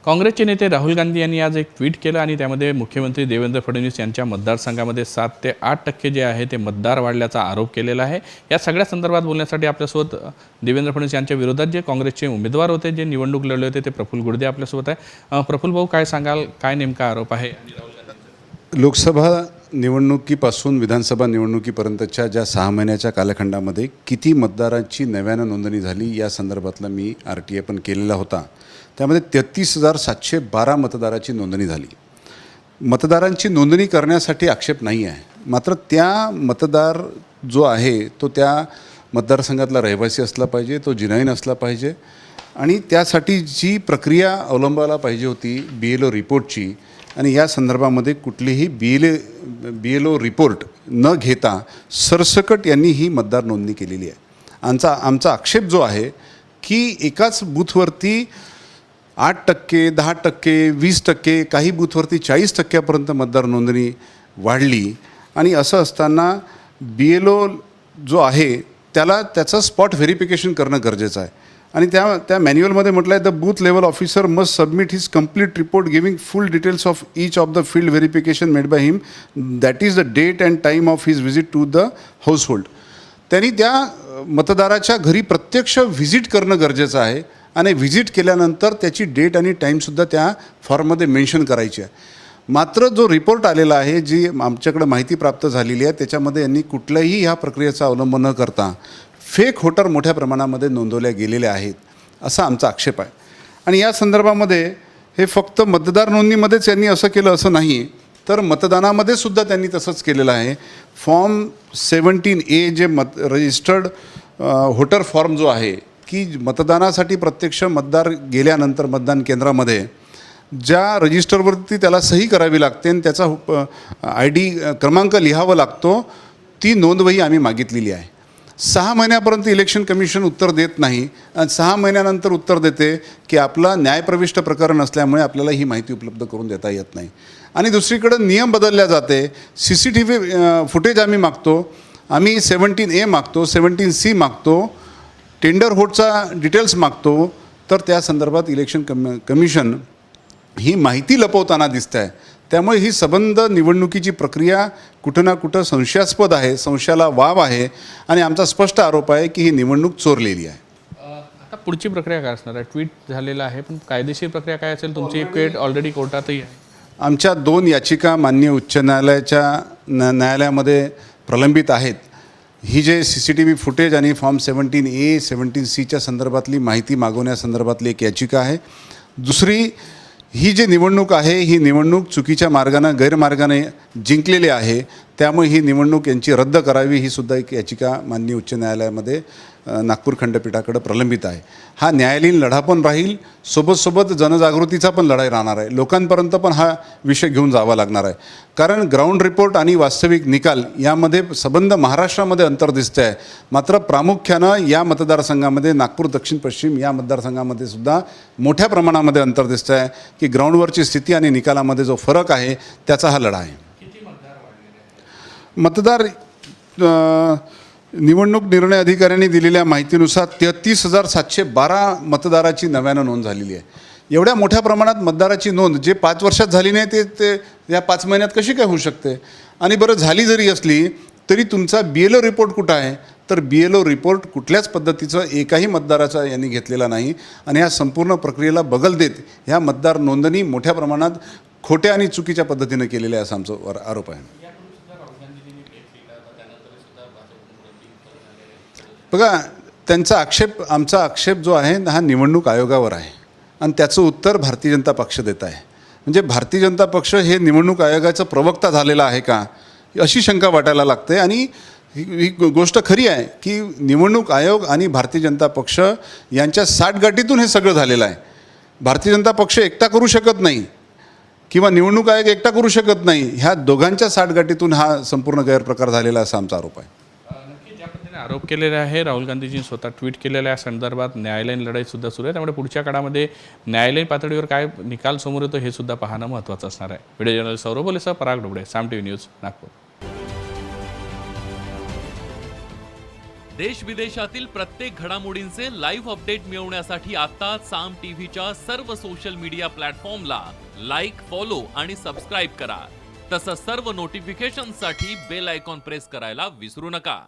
काँग्रेसचे नेते राहुल गांधी यांनी आज एक ट्विट केलं आणि त्यामध्ये मुख्यमंत्री देवेंद्र फडणवीस यांच्या मतदारसंघामध्ये 7 ते 8% जे आहे ते मतदार वाढल्याचा आरोप केलेला आहे। या सगळ्या संदर्भात बोलण्यासाठी आपल्यासोबत देवेंद्र फडणवीस यांच्या विरोधात जे काँग्रेसचे उमेदवार होते, जे निवडणूक लढले होते, ते प्रफुल्ल गुडदे आपल्यासोबत आहे। प्रफुल्ल भाऊ, काय सांगाल, काय नेमका आरोप आहे? लोकसभा निवडणुकीपासून विधानसभा निवडणुकीपर्यंतच्या ज्या 6 महिन्याच्या कालखंडामध्ये किती मतदारांची नव्यानं नोंदणी झाली या संदर्भातला मी RTA पण केलेला होता। त्यामध्ये 33,712 मतदाराची नोंदणी झाली। मतदारांची नोंदणी करण्यासाठी आक्षेप नाही आहे, मात्र त्या मतदार जो आहे तो त्या मतदारसंघातला रहिवासी असला पाहिजे, तो जिनाईन असला पाहिजे आणि त्यासाठी जी प्रक्रिया अवलंबायला पाहिजे होती BLO रिपोर्टची, आणि या संदर्भामध्ये कुठलीही BLO रिपोर्ट न घेता सरसकट यांनी ही मतदार नोंदणी केलेली आहे। आमचा आक्षेप जो आहे की एकाच बूथवरती 8%, 10%, 20%, काही बूथवरती 40% मतदार नोंदणी वाढली आणि असं असताना BLO जो आहे त्याचं स्पॉट व्हेरिफिकेशन करणं गरजेचं आहे। आणि त्या मॅन्युअलमध्ये म्हटलं आहे, the booth level officer must submit his complete report giving full details of each of the field verification made by him, that is the date and time of his visit to the household. त्यांनी त्या मतदाराच्या घरी प्रत्यक्ष visit करणं गरजेचं आहे आणि visit केल्यानंतर त्याची डेट आणि टाईमसुद्धा त्या फॉर्ममध्ये मेन्शन करायची आहे। मात्र जो रिपोर्ट आलेला आहे, जी आमच्याकडे माहिती प्राप्त झालेली आहे, त्याच्यामध्ये यांनी कुठल्याही ह्या प्रक्रियेचा अवलंब न करता फेक वोटर मोठ्या प्रमाणामध्ये नोंदवल्या गेलेल्या आहेत असा आमचा आक्षेप आहे। आणि या संदर्भामध्ये हे फक्त मतदार नोंदणीमध्येच यांनी असं केलं असं नाही, तर मतदानामध्ये सुद्धा त्यांनी तसंच केलेलं आहे। फॉर्म 17A जे रजिस्टर्ड व्होटर फॉर्म जो आहे की मतदानासाठी प्रत्यक्ष मतदार गेल्यानंतर मतदान केंद्रामध्ये ज्या रजिस्टरवरती त्याला सही करावी लागते आणि त्याचा ID क्रमांक लिहावा लागतो, ती नोंदवही आम्ही मागितलेली आहे। 6 महिन्यापर्यंत इलेक्शन कमिशन उत्तर देत नाही आणि 6 महिन्यानंतर उत्तर देते की आपला न्यायप्रविष्ट प्रकरण असल्यामुळे आपल्याला ही माहिती उपलब्ध करून देता येत नाही। आणि दुसरीकडे नियम बदलल्या जाते, CCTV फुटेज आम्ही मागतो, आम्ही 17A मागतो, 17C मागतो, टेंडर होटचा डिटेल्स मागतो, तर त्या संदर्भात इलेक्शन कमिशन ही माहिती लपवताना दिसत आहे। त्यामुळे ही संबंध निवडणुकीची प्रक्रिया कुठं ना कुठं संशयास्पद आहे, संशयाला वाव आहे आणि आमचा स्पष्ट आरोप आहे की ही निवडणूक चोरलेली आहे। आता पुढची प्रक्रिया काय असणार आहे? ट्विट झालेलं आहे, पण कायदेशीर प्रक्रिया काय असेल? तुमची केट ऑलरेडी कोर्टातही आहे। आमच्या 2 याचिका माननीय उच्च न्यायालयामध्ये प्रलंबित आहेत। ही जे CCTV फुटेज आणि फॉर्म 17A 17Cच्या संदर्भातली माहिती मागवण्यासंदर्भातली एक याचिका आहे। दुसरी, ही जी निवडणूक आहे ही निवडणूक चुकीच्या मार्गाने गैरमार्गाने जिंकलेली आहे, त्यामुळे ही निवडणूक यांची रद्द करावी ही सुद्धा एक याचिका माननीय उच्च न्यायालयामध्ये नागपूर खंडपीठाकडे प्रलंबित आहे। हा न्यायालयीन लढा पण राहील, सोबत जनजागृतीचा पण लढाई राहणार आहे। लोकांपर्यंत पण हा विषय घेऊन जावा लागणार आहे, कारण ग्राउंड रिपोर्ट आणि वास्तविक निकाल यामध्ये संबंध महाराष्ट्रामध्ये अंतर दिसतं आहे। मात्र प्रामुख्यानं या मतदारसंघामध्ये नागपूर दक्षिण पश्चिम या मतदारसंघामध्ये सुद्धा मोठ्या प्रमाणामध्ये अंतर दिसतं आहे की ग्राउंडवरची स्थिती आणि निकालामध्ये जो फरक आहे त्याचा हा लढा आहे। मतदार निवडणूक निर्णय अधिकाऱ्यांनी दिलेल्या माहितीनुसार 33,712 मतदाराची नव्यानं नोंद झालेली आहे। एवढ्या मोठ्या प्रमाणात मतदाराची नोंद जे 5 वर्षात झाली नाही ते या 5 महिन्यात कशी काय होऊ शकते? आणि बरं, झाली जरी असली तरी तुमचा BLO रिपोर्ट कुठं आहे? तर BLO रिपोर्ट कुठल्याच पद्धतीचं एकाही मतदाराचा यांनी घेतलेला नाही आणि ह्या संपूर्ण प्रक्रियेला बगल देत ह्या मतदार नोंदणी मोठ्या प्रमाणात खोट्या आणि चुकीच्या पद्धतीनं केलेल्या आहे असा आमचा आरोप आहे। बघा, त्यांचा आमचा आक्षेप जो आहे हा निवडणूक आयोगावर आहे आणि त्याचं उत्तर भारतीय जनता पक्ष देत आहे। म्हणजे भारतीय जनता पक्ष हे निवडणूक आयोगाचा प्रवक्ता झालेला आहे का, अशी शंका वाटायला लागते। आणि ही गोष्ट खरी आहे की निवडणूक आयोग आणि भारतीय जनता पक्ष यांच्या साठगाठीतून हे सगळं झालेलं आहे। भारतीय जनता पक्ष एकटा करू शकत नाही किंवा निवडणूक आयोग एकटा करू शकत नाही, ह्या दोघांच्या साठगाठीतून हा संपूर्ण गैरप्रकार झालेला असा आमचा आरोप आहे। आरोप केलेला आहे, राहुल गांधीजींनी स्वतः ट्विट केलेल्या या संदर्भात न्यायालयीन लढाई सुद्धा सुरू आहे। त्यामुळे पुढच्या काळामध्ये न्यायालयीन पातळीवर काय निकाल समोर येतो हे सुद्धा पाहणं महत्त्वाचं असणार आहे। व्हिडिओ जर्नलिस्ट सौरभ बोलेसह पराग डोबळे, साम TV न्यूज, नागपूर। देश विदेशातील प्रत्येक घडामोडींचे लाईव्ह अपडेट मिळवण्यासाठी आता साम टीव्हीच्या सर्व सोशल मीडिया प्लॅटफॉर्मला लाईक, फॉलो आणि सबस्क्राईब करा. तसंच सर्व नोटिफिकेशनसाठी बेल आयकॉन प्रेस करायला विसरू नका.